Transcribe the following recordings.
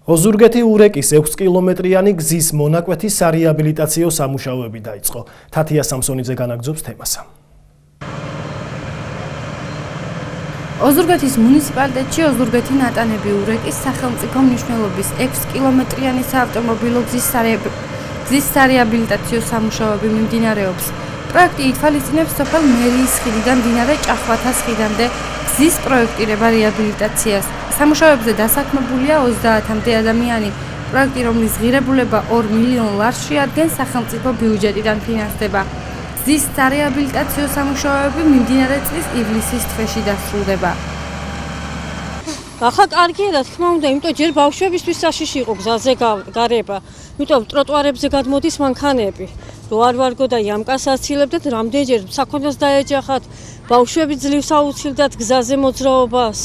ოზურგეთი ურეკის 6 კილომეტრიანი გზის მონაკვეთის სარეაბილიტაციო სამუშაოები დაიწყო. თათია სამსონიძე განაგრძობს თემას. ოზურგეთის მუნიციპალიტეტში ოზურგეთი ნატანები ურეკის სახელმწიფო მნიშვნელობის 6 კილომეტრიანი საავტომობილო გზის სარეაბილიტაციო სამუშაოები მიმდინარეობს. პროექტი ითვალისწინებს სოფელ მერიის ხიდიდან მდინარე ჭახვათას ხიდამდე გზის პროექტირება რეაბილიტაციას. სამუშაოებზე დასაქმებულია 30-მდე ადამიანი. პროექტი, რომლის ღირებულება 2 მილიონ ლარს შეადგენს, სახელმწიფო ბიუჯეტიდან ფინანსდება. გზის სარეაბილიტაციო სამუშაოები მიმდინარე წლის ივლისის თვეში დასრულდება. ახლა კარგია, რა თქმა უნდა, იმიტომ ჯერ ბავშვებისთვის საშიში იყო გზაზე გარება. იმიტომ ტროტუარებზე გადმოდის მანქანები. რო არ ვარგო და იამკას აცილებდეთ, რამდენჯერ საქონელს დაეჯახათ, ბავშვები ძლივს აუცილდათ გზაზე მოძრაობას.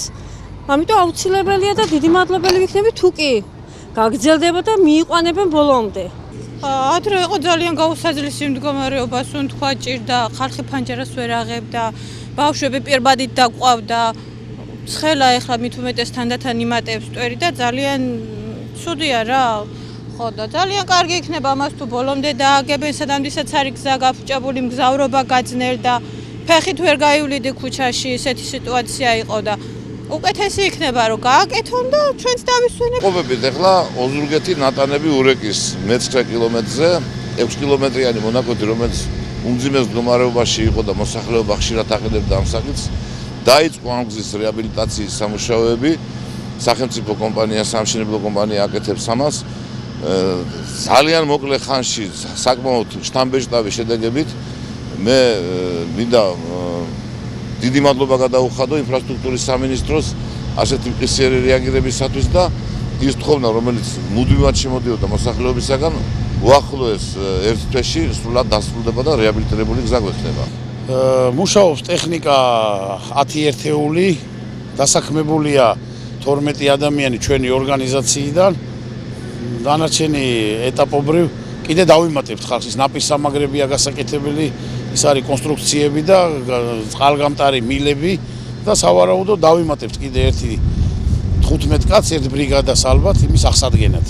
ამიტომ აუცილებელია და დიდი მადლობელი ვიქნები თუ კი გაგრძელდება და მიიყვანებენ ბოლომდე. ადრე იყო ძალიან გაუსაძლისი მდგომარეობა, სუნთქვა ჭირდა, ხალხი ფანჯარას ვერ აღებდა, ბავშვები პირბადით დაყვავდა. ცხელა ეხლა მით უმეტეს თანდათან იმატებს მტვერი და ძალიან ცუდია რა. ხო და ძალიან კარგი იქნება ამას თუ ბოლომდე დააგებენ, სადამდესაც არის გზა გაფუჭებული, მგზავრობა გაძნელდა, ფეხით ვერ გაივლიდი ქუჩაში, ესეთი სიტუაცია იყო და უკეთესი იქნება რომ გააკეთონ და ჩვენც დავისვენებთ. ყოფებით ახლა ოზურგეთი ნატანები ურეკის 19 კილომეტრზე 6 კილომეტრიანი მონაკვეთი, რომელიც უმძიმეს მდგომარეობაში იყო და მოსახლეობა ხშირად აყენებდა ამ საკითხს, დაიწყო ამ გზის რეაბილიტაციის სამუშაოები. სახელმწიფო კომპანია, სამშენებლო კომპანია აკეთებს ამას. ძალიან მოკლე ხანში საკმაოდ შთამბეჭდავი შედეგებით მე მინდა დიდი მადლობა გადაუხადო ინფრასტრუქტურის სამინისტროს ასეთი მყისიერი რეაგირებისათვის და ის თხოვნა, რომელიც მუდმივად შემოდიოდა მოსახლეობისაგან, უახლოეს ერთ თვეში სრულად დასრულდება და რეაბილიტირებული გზა გვექნება. მუშაობს ტექნიკა 10 ერთეული, დასაქმებულია 12 ადამიანი ჩვენი ორგანიზაციიდან. დანარჩენი ეტაპობრივ კიდე დავიმატებთ ხალხს, ის ნაპირსამაგრებია გასაკეთებელი, ის არის კონსტრუქციები და წყალგამტარი მილები და სავარაუდოდ დავიმატებთ კიდე ერთი 15 კაცს ერთ ბრიგადას ალბათ იმის აღსადგენად.